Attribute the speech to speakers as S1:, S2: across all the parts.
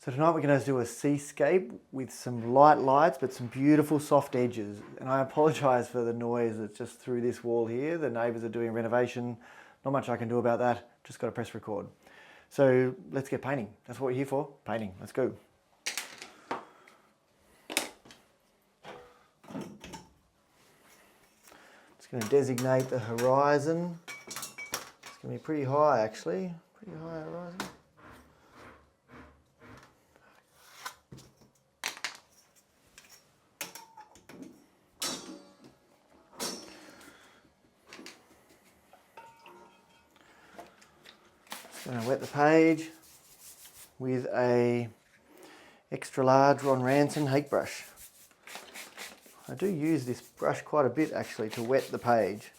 S1: So tonight we're going to do a seascape with some light lights but some beautiful soft edges. And I apologise for the noise that's just through this wall here. The neighbours are doing a renovation. Not much I can do about that. Just got to press record. So let's get painting. That's what we're here for. Painting. Let's go. Just going to designate the horizon. It's going to be pretty high actually. Pretty high horizon. Going to wet the page with a extra large Ranson Hake brush. I do use this brush quite a bit actually to wet the page,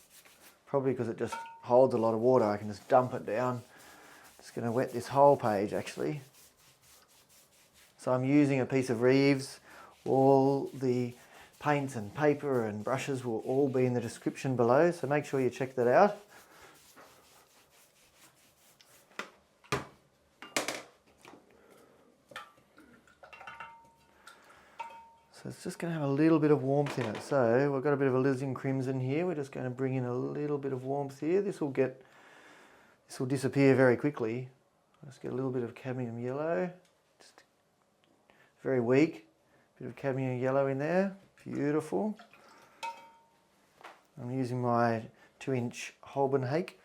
S1: probably because it just holds a lot of water. I can just dump it down. Just going to wet this whole page actually. So I'm using a piece of Rives. All the paints and paper and brushes will all be in the description below, so make sure you check that out. So it's just going to have a little bit of warmth in it. So we've got a bit of alizarin crimson here. We're just going to bring in a little bit of warmth here. This will disappear very quickly. Let's get a little bit of cadmium yellow. Just very weak. Bit of cadmium yellow in there. Beautiful. I'm using my 2-inch Holbein Hake.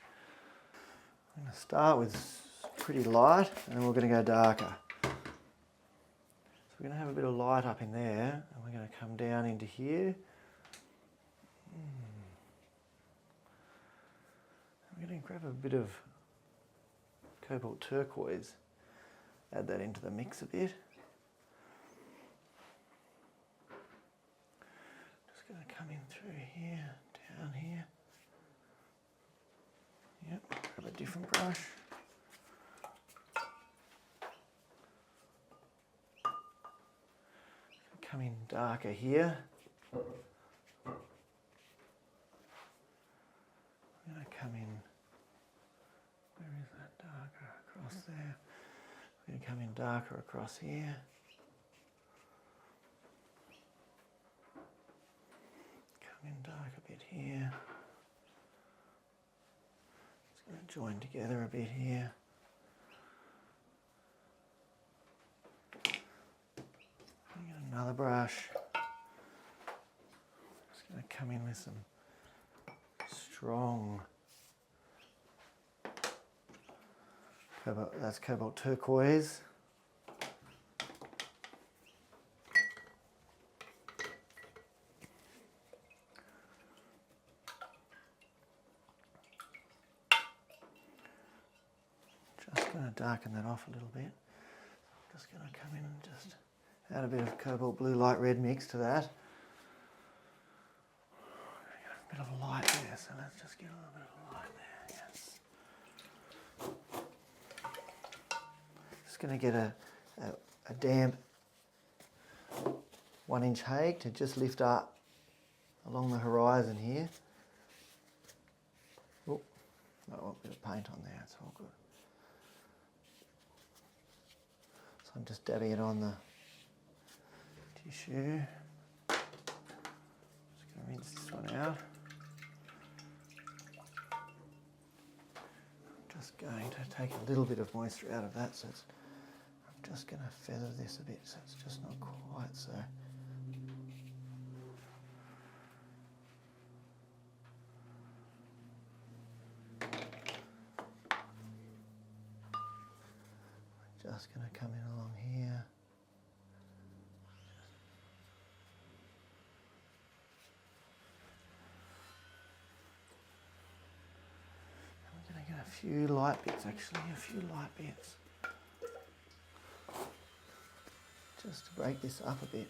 S1: I'm going to start with pretty light and then we're going to go darker. We're going to have a bit of light up in there and we're going to come down into here. I'm going to grab a bit of Cobalt Turquoise, add that into the mix a bit. Just going to come in through here, down here. Yep, grab a different brush. Come in darker here. I'm going to come in, where is that darker? Across there. I'm going to come in darker across here. Come in dark a bit here. It's going to join together a bit here. Another brush. Just going to come in with some strong that's Cobalt Turquoise. Just going to darken that off a little bit. Just going to come in and just add a bit of cobalt blue light red mix to that. A bit of a light there, so let's just get a little bit of a light there, yes. Just going to get a damp 1-inch Hake to just lift up along the horizon here. Oh, a bit of paint on there, it's all good. So I'm just dabbing it on the tissue. Just going to rinse this one out. I'm just going to take a little bit of moisture out of that, so I'm just going to feather this a bit so it's just not quite so. Just going to come in along here. A few light bits actually, a few light bits. Just to break this up a bit.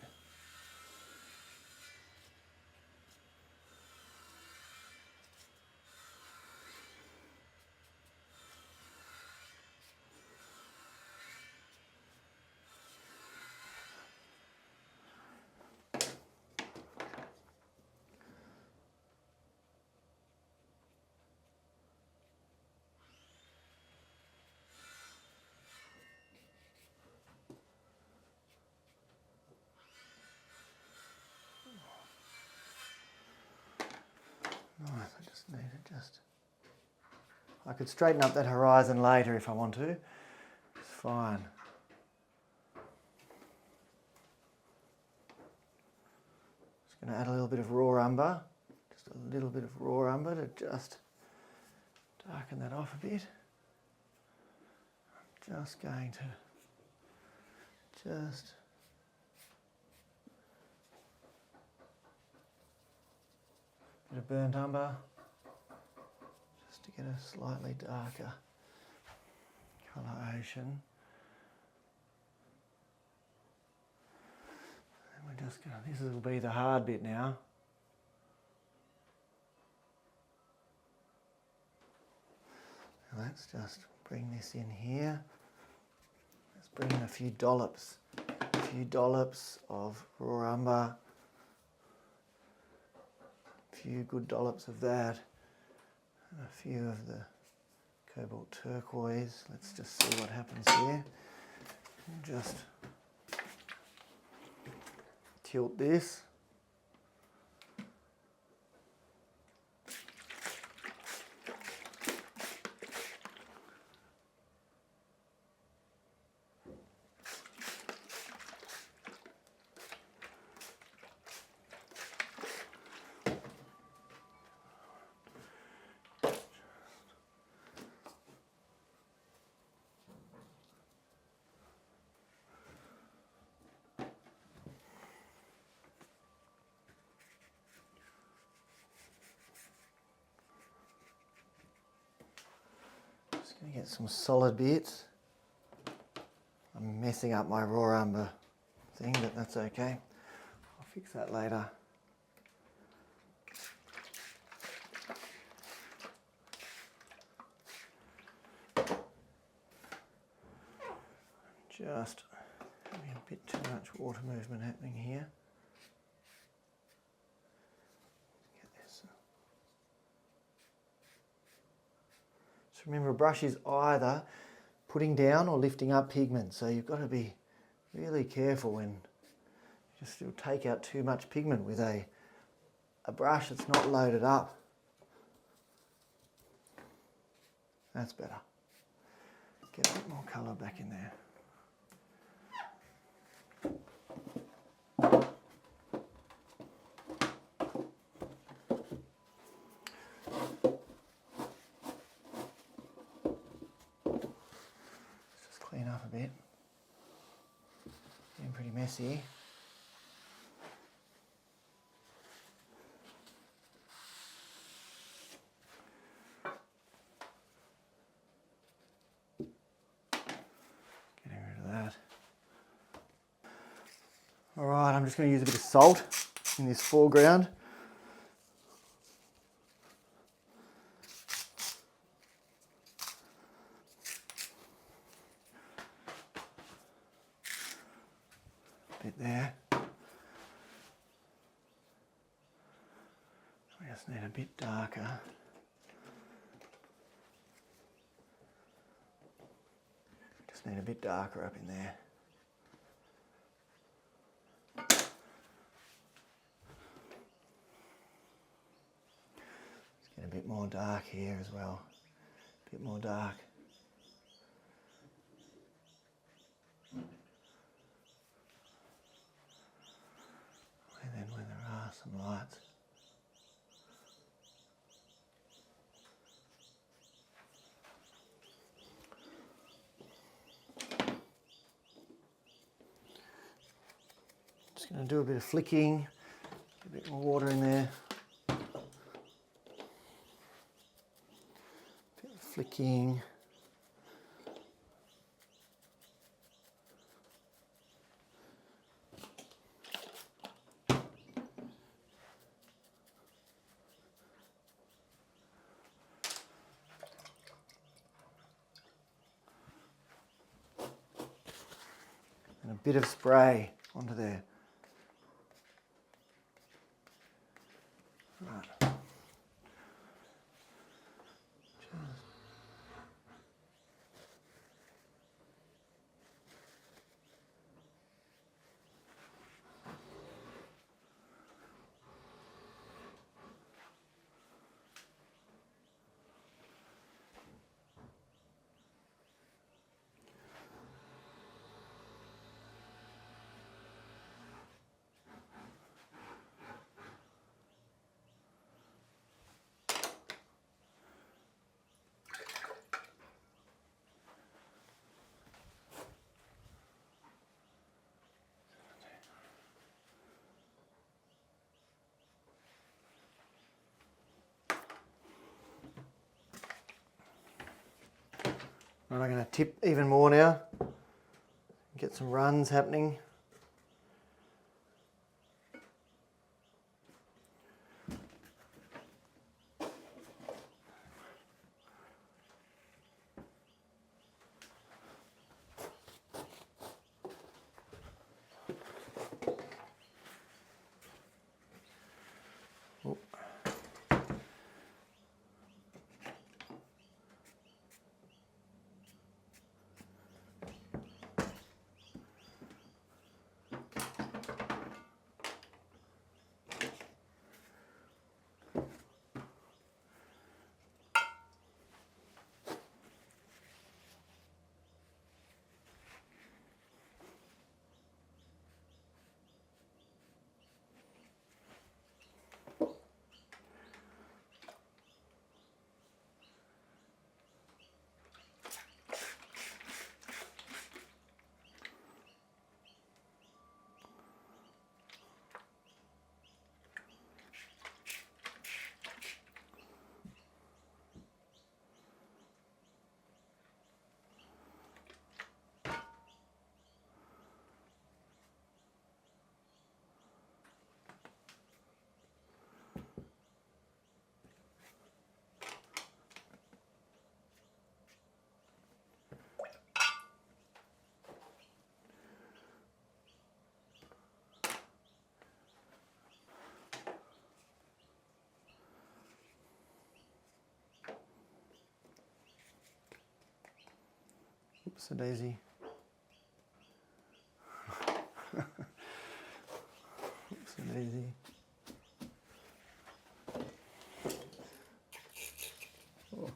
S1: Just need to I could straighten up that horizon later if I want to. It's fine. Just going to add a little bit of raw umber. Just a little bit of raw umber to just darken that off a bit. I'm just going to bit of burnt umber just to get a slightly darker coloration. And we're just going to, this will be the hard bit now. And let's just bring this in here. Let's bring in a few dollops of raw umber. A few good dollops of that, and a few of the Cobalt Turquoise. Let's just see what happens here. Just tilt this. Going to get some solid bits. I'm messing up my raw umber thing, but that's okay. I'll fix that later. Just having a bit too much water movement happening here. Remember, a brush is either putting down or lifting up pigment, so you've got to be really careful when you'll take out too much pigment with a brush that's not loaded up. That's better. Get a bit more colour back in there. A bit. Getting pretty messy. Getting rid of that. Alright, I'm just going to use a bit of salt in this foreground. There. We just need a bit darker. Just need a bit darker up in there. Let's get a bit more dark here as well. A bit more dark. And then when there are some lights, just going to do a bit of flicking, a bit more water in there, a bit of flicking. And a bit of spray onto there. Right. Right, I'm going to tip even more now, get some runs happening. Oops, a daisy. Oops, a daisy. Oh.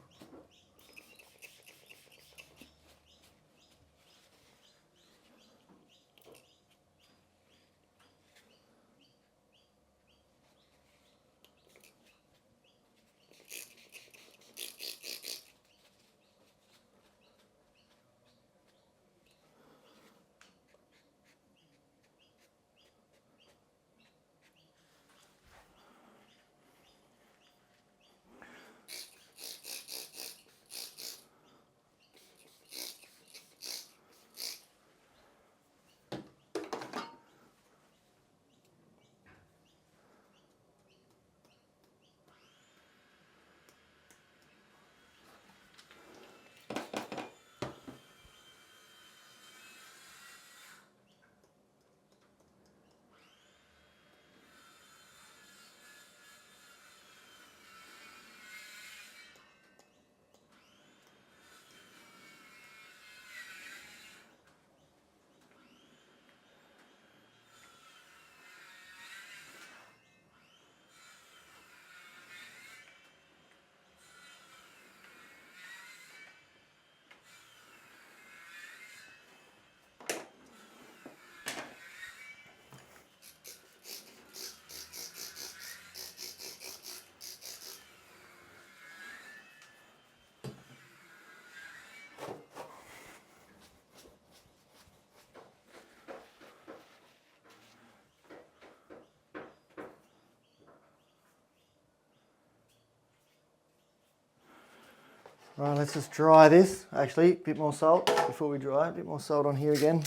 S1: Right, let's just dry this. Actually, a bit more salt before we dry it. A bit more salt on here again.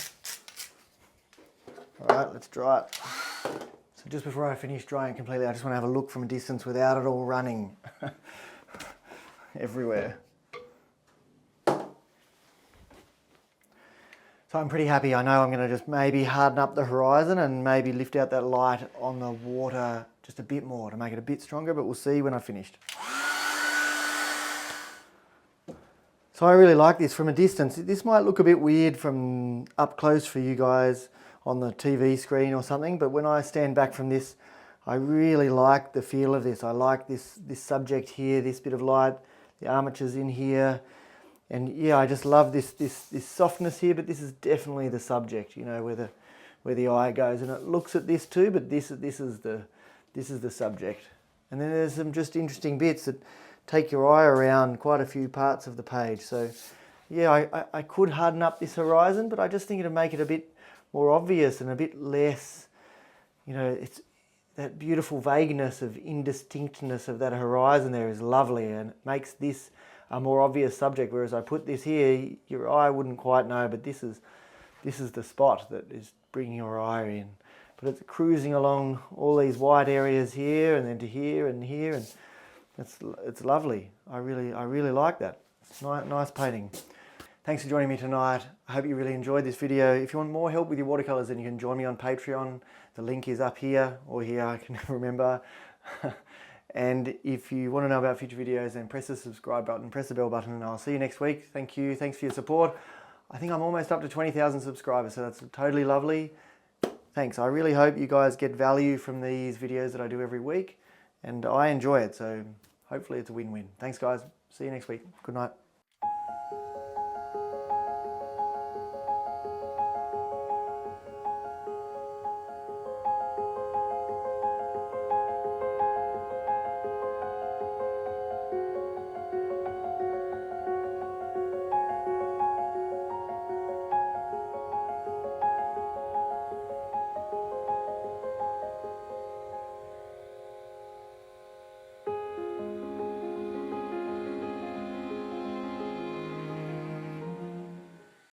S1: All right, let's dry it. So just before I finish drying completely, I just want to have a look from a distance without it all running everywhere. So I'm pretty happy. I know I'm going to just maybe harden up the horizon and maybe lift out that light on the water just a bit more to make it a bit stronger, but we'll see when I've finished. So I really like this from a distance. This might look a bit weird from up close for you guys on the TV screen or something, but when I stand back from this, I really like the feel of this. I like this subject here, this bit of light, the armatures in here, and yeah, I just love this softness here. But this is definitely the subject, you know, where the eye goes, and it looks at this too. But this is the subject, and then there's some just interesting bits that take your eye around quite a few parts of the page. So yeah, I could harden up this horizon, but I just think it'd make it a bit more obvious and a bit less, you know, it's that beautiful vagueness of indistinctness of that horizon there is lovely, and it makes this a more obvious subject, whereas I put this here, your eye wouldn't quite know, but this is the spot that is bringing your eye in. But it's cruising along all these white areas here and then to here and here, and it's lovely. I really like that. It's nice painting. Thanks for joining me tonight. I hope you really enjoyed this video. If you want more help with your watercolors, then you can join me on Patreon. The link is up here or here, I can never remember. And if you want to know about future videos, then press the subscribe button, press the bell button, and I'll see you next week. Thank you. Thanks for your support. I think I'm almost up to 20,000 subscribers, so that's totally lovely. Thanks. I really hope you guys get value from these videos that I do every week, and I enjoy it, so hopefully it's a win-win. Thanks, guys. See you next week. Good night.